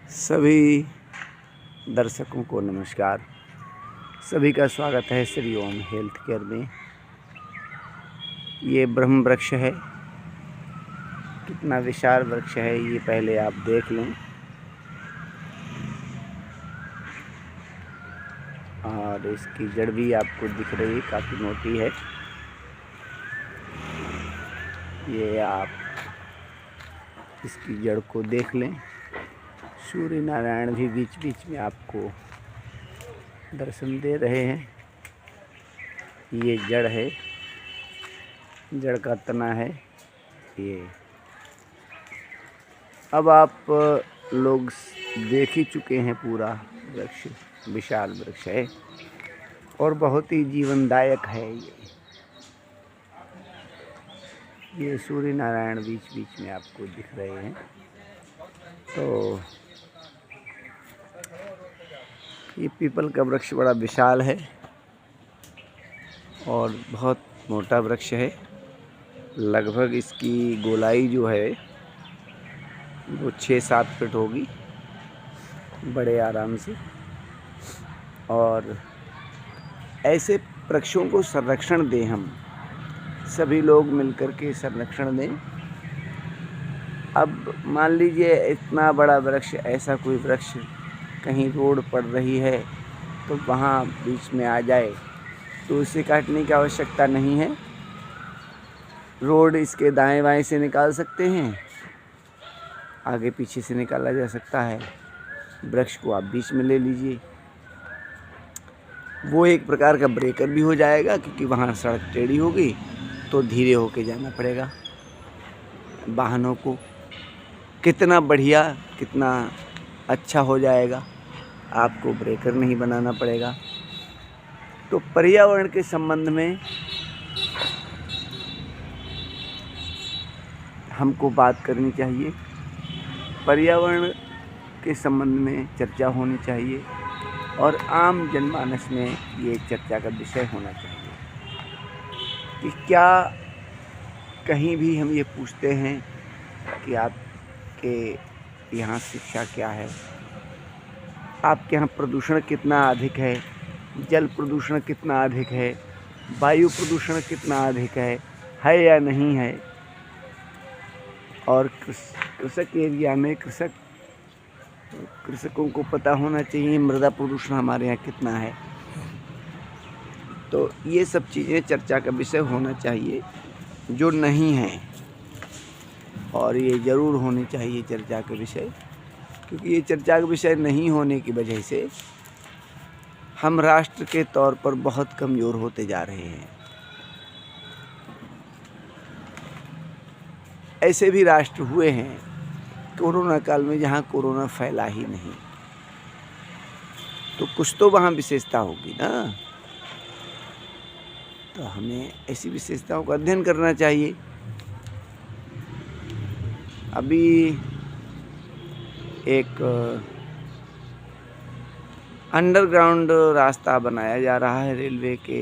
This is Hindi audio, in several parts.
सभी दर्शकों को नमस्कार। सभी का स्वागत है श्री ओम हेल्थ केयर में। ये ब्रह्म वृक्ष है, कितना विशाल वृक्ष है ये पहले आप देख लें। और इसकी जड़ भी आपको दिख रही है, काफ़ी मोटी है। ये आप इसकी जड़ को देख लें। सूर्य नारायण भी बीच बीच में आपको दर्शन दे रहे हैं। ये जड़ है, जड़ का तना है ये। अब आप लोग देख ही चुके हैं, पूरा वृक्ष विशाल वृक्ष है और बहुत ही जीवनदायक है ये सूर्य नारायण बीच बीच में आपको दिख रहे हैं। तो ये पीपल का वृक्ष बड़ा विशाल है और बहुत मोटा वृक्ष है। लगभग इसकी गोलाई जो है वो 6-7 फीट होगी, बड़े आराम से। और ऐसे वृक्षों को संरक्षण दें, हम सभी लोग मिलकर के संरक्षण दें। अब मान लीजिए इतना बड़ा वृक्ष, ऐसा कोई वृक्ष कहीं रोड पड़ रही है तो वहाँ बीच में आ जाए तो उसे काटने की आवश्यकता नहीं है। रोड इसके दाएं बाएं से निकाल सकते हैं, आगे पीछे से निकाला जा सकता है। वृक्ष को आप बीच में ले लीजिए, वो एक प्रकार का ब्रेकर भी हो जाएगा, क्योंकि वहाँ सड़क टेढ़ी होगी तो धीरे होके जाना पड़ेगा वाहनों को। कितना बढ़िया, कितना अच्छा हो जाएगा, आपको ब्रेकर नहीं बनाना पड़ेगा। तो पर्यावरण के संबंध में हमको बात करनी चाहिए, पर्यावरण के संबंध में चर्चा होनी चाहिए और आम जनमानस में ये चर्चा का विषय होना चाहिए कि क्या कहीं भी हम ये पूछते हैं कि आपके यहाँ शिक्षा क्या है, आपके यहाँ प्रदूषण कितना अधिक है, जल प्रदूषण कितना अधिक है, वायु प्रदूषण कितना अधिक है या नहीं है। और कृषक एरिया में कृषकों को पता होना चाहिए मृदा प्रदूषण हमारे यहाँ कितना है। तो ये सब चीज़ें चर्चा का विषय होना चाहिए जो नहीं है, और ये ज़रूर होनी चाहिए चर्चा का विषय, क्योंकि ये चर्चा का विषय नहीं होने की वजह से हम राष्ट्र के तौर पर बहुत कमज़ोर होते जा रहे हैं। ऐसे भी राष्ट्र हुए हैं कोरोना काल में जहाँ कोरोना फैला ही नहीं, तो कुछ तो वहाँ विशेषता होगी ना। तो हमें ऐसी विशेषताओं का अध्ययन करना चाहिए। अभी एक अंडरग्राउंड रास्ता बनाया जा रहा है रेलवे के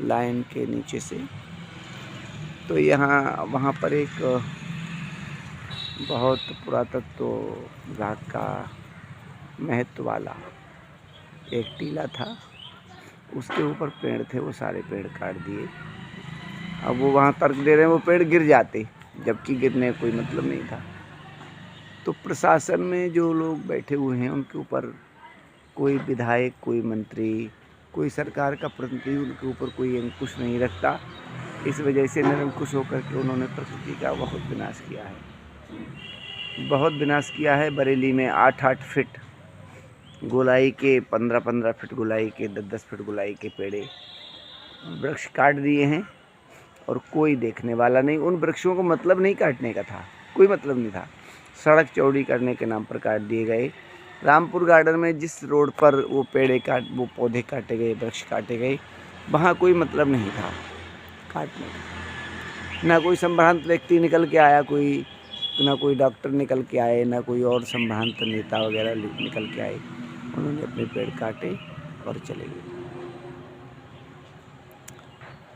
लाइन के नीचे से। तो वहाँ पर एक बहुत पुरातत्व विभाग का महत्व वाला एक टीला था, उसके ऊपर पेड़ थे, वो सारे पेड़ काट दिए। अब वो वहाँ तर्क दे रहे हैं वो पेड़ गिर जाते, जबकि गिरने का कोई मतलब नहीं था। तो प्रशासन में जो लोग बैठे हुए हैं उनके ऊपर कोई विधायक, कोई मंत्री, कोई सरकार का प्रतिनिधि उनके ऊपर कोई अंकुश नहीं रखता। इस वजह से निरंकुश होकर के उन्होंने प्रकृति का बहुत विनाश किया है, बहुत विनाश किया है। बरेली में 8-8 फीट गोलाई के, 15-15 फीट गोलाई के, 10-10 फीट गोलाई के पेड़े वृक्ष काट दिए हैं और कोई देखने वाला नहीं। उन वृक्षों को मतलब नहीं काटने का था, कोई मतलब नहीं था, सड़क चौड़ी करने के नाम पर काट दिए गए। रामपुर गार्डन में जिस रोड पर वो वो पौधे काटे गए, वृक्ष काटे गए, वहाँ कोई मतलब नहीं था काटने का। ना कोई संभ्रांत व्यक्ति निकल के आया, ना कोई डॉक्टर निकल के आए, ना कोई और संभ्रांत नेता वगैरह निकल के आए। उन्होंने अपने पेड़ काटे और चले गए।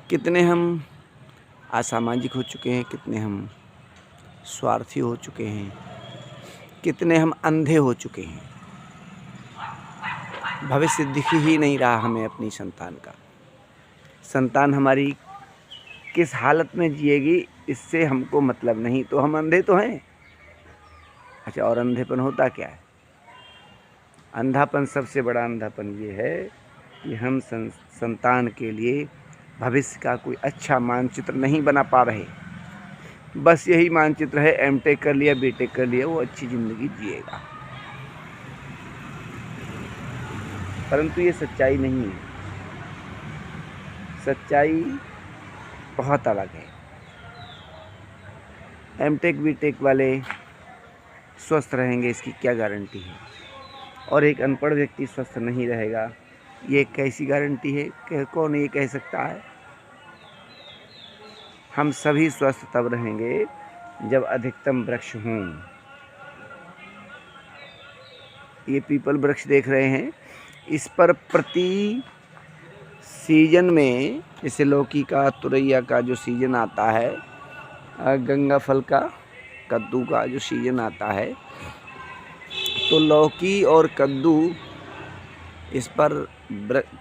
कितने हम असामाजिक हो चुके हैं, कितने हम स्वार्थी हो चुके हैं। कितने हम अंधे हो चुके हैं। भविष्य दिख ही नहीं रहा हमें अपनी संतान का। संतान हमारी किस हालत में जिएगी इससे हमको मतलब नहीं, तो हम अंधे तो हैं। अच्छा, और अंधेपन होता क्या है? अंधापन, सबसे बड़ा अंधापन ये है कि हम संतान के लिए भविष्य का कोई अच्छा मानचित्र नहीं बना पा रहे। बस यही मानचित्र है, एमटेक कर लिया, बीटेक कर लिया, वो अच्छी ज़िंदगी जिएगा। परंतु ये सच्चाई नहीं है। सच्चाई बहुत अलग है। एमटेक बीटेक वाले स्वस्थ रहेंगे इसकी क्या गारंटी है? और एक अनपढ़ व्यक्ति स्वस्थ नहीं रहेगा, ये कैसी गारंटी है? कौन ये कह सकता है? हम सभी स्वस्थ तब रहेंगे जब अधिकतम वृक्ष हों। ये पीपल वृक्ष देख रहे हैं, इस पर प्रति सीजन में, जैसे लौकी का, तुरैया का जो सीजन आता है, गंगा फल का, कद्दू का जो सीजन आता है, तो लौकी और कद्दू इस पर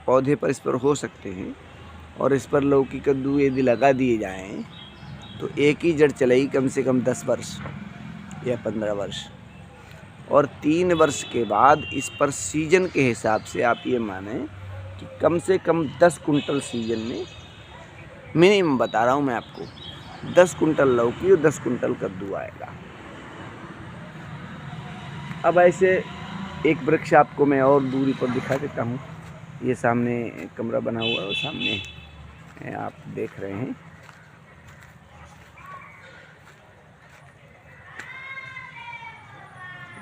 पौधे पर इस पर हो सकते हैं। और इस पर लौकी कद्दू यदि लगा दिए जाएं तो एक ही जड़ चलेगी कम से कम 10 वर्ष या 15 वर्ष। और 3 वर्ष के बाद इस पर सीजन के हिसाब से आप ये माने कि कम से कम 10 कुंटल सीजन में, मिनिमम बता रहा हूँ मैं आपको, 10 कुंटल लौकी और 10 कुंटल कद्दू आएगा। अब ऐसे एक वृक्ष आपको मैं और दूरी पर दिखा देता हूँ। ये सामने कमरा बना हुआ है और सामने आप देख रहे हैं,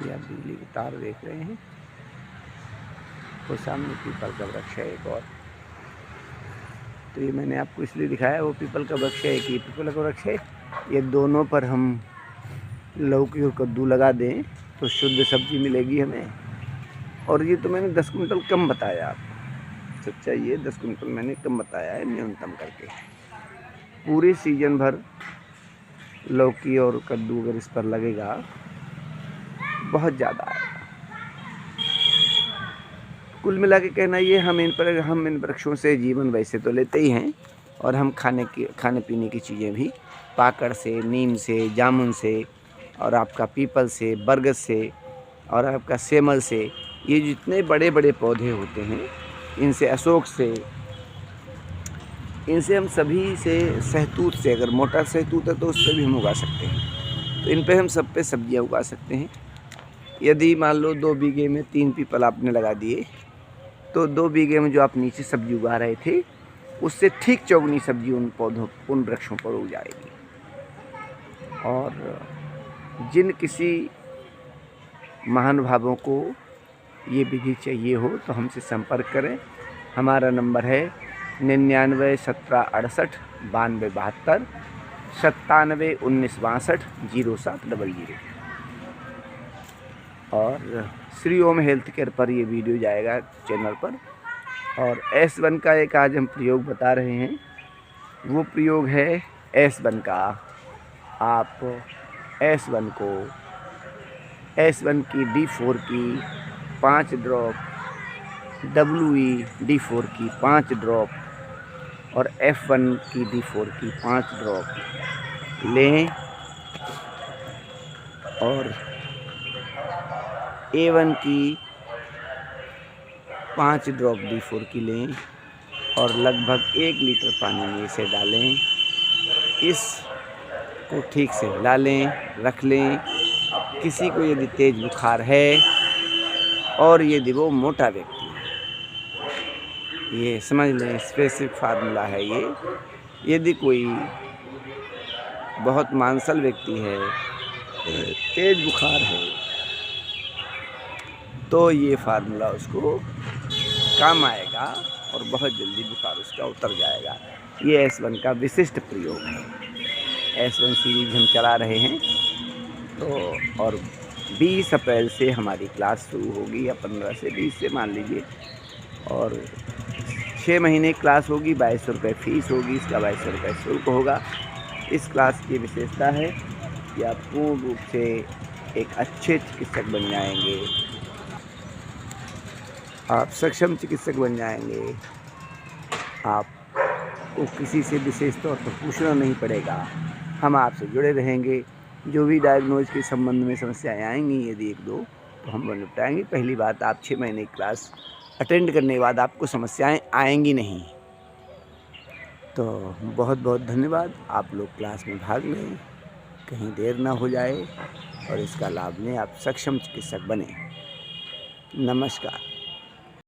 ये आप बिजली के तार देख रहे हैं। वो सामने पीपल का वृक्ष है एक और। तो ये मैंने आपको इसलिए दिखाया, वो पीपल का वृक्ष है, कि पीपल का वृक्ष है। ये दोनों पर हम लौकी और कद्दू लगा दें तो शुद्ध सब्जी मिलेगी हमें। और ये तो मैंने 10 कुंटल कम बताया आपको, सच्चाई ये 10 कुंटल मैंने कम बताया है न्यूनतम करके। पूरे सीजन भर लौकी और कद्दू अगर इस पर लगेगा बहुत ज़्यादा आएगा। कुल मिला के कहना ये, हम इन वृक्षों से जीवन वैसे तो लेते ही हैं, और हम खाने पीने की चीज़ें भी पाकड़ से, नीम से, जामुन से, और आपका पीपल से, बरगद से, और आपका सेमल से, ये जितने बड़े बड़े पौधे होते हैं, इनसे, अशोक से, इनसे हम सभी से, सहतूत से, अगर मोटा सहतूत है तो उस पर भी हम उगा सकते हैं। तो इन पे हम सब पे सब्जियां उगा सकते हैं। यदि मान लो 2 बीघे में 3 पीपल आपने लगा दिए, तो 2 बीघे में जो आप नीचे सब्जी उगा रहे थे, उससे ठीक चौगुनी सब्जी उन वृक्षों पर उग जाएगी। और जिन किसी महानुभावों को ये विधि चाहिए हो तो हमसे संपर्क करें। हमारा नंबर है 99 17 68 92 72 97 19 62 0700। और श्री ओम हेल्थ केयर पर ये वीडियो जाएगा चैनल पर। और S1 का एक आज हम प्रयोग बता रहे हैं, वो प्रयोग है S1 का। आप S1 को, S1 की D4 की 5 ड्रॉप, WE-D4 की 5 ड्रॉप और F1 की D4 की 5 ड्रॉप लें, और A1 की 5 ड्रॉप D4 की लें, और लगभग 1 लीटर पानी में इसे डालें। इसको ठीक से हिला लें, रख लें। किसी को यदि तेज़ बुखार है और यदि वो मोटा व्यक्ति है, ये समझ लें, स्पेसिफिक फार्मूला है ये। यदि कोई बहुत मांसल व्यक्ति है, तेज़ बुखार है, तो ये फार्मूला उसको काम आएगा और बहुत जल्दी बुखार उसका उतर जाएगा। ये S1 का विशिष्ट प्रयोग है। S1 सीरीज हम चला रहे हैं। तो और 20 अप्रैल से हमारी क्लास शुरू होगी, या 15 से 20 से मान लीजिए, और 6 महीने क्लास होगी। 2200 रुपये फ़ीस होगी, इसका 2200 रुपये शुल्क होगा। इस क्लास की विशेषता है कि आप पूर्ण रूप से एक अच्छे चिकित्सक बन जाएंगे, आप सक्षम चिकित्सक बन जाएंगे। आपको किसी से विशेष तौर पर पूछना नहीं पड़ेगा, हम आपसे जुड़े रहेंगे। जो भी डायग्नोज के संबंध में समस्याएं आएंगी यदि 1-2 तो हम वो निपटाएंगे। पहली बात, आप 6 महीने की क्लास अटेंड करने के बाद आपको समस्याएं आएंगी नहीं। तो बहुत बहुत धन्यवाद। आप लोग क्लास में भाग लें, कहीं देर ना हो जाए और इसका लाभ लें, आप सक्षम चिकित्सक बने। नमस्कार।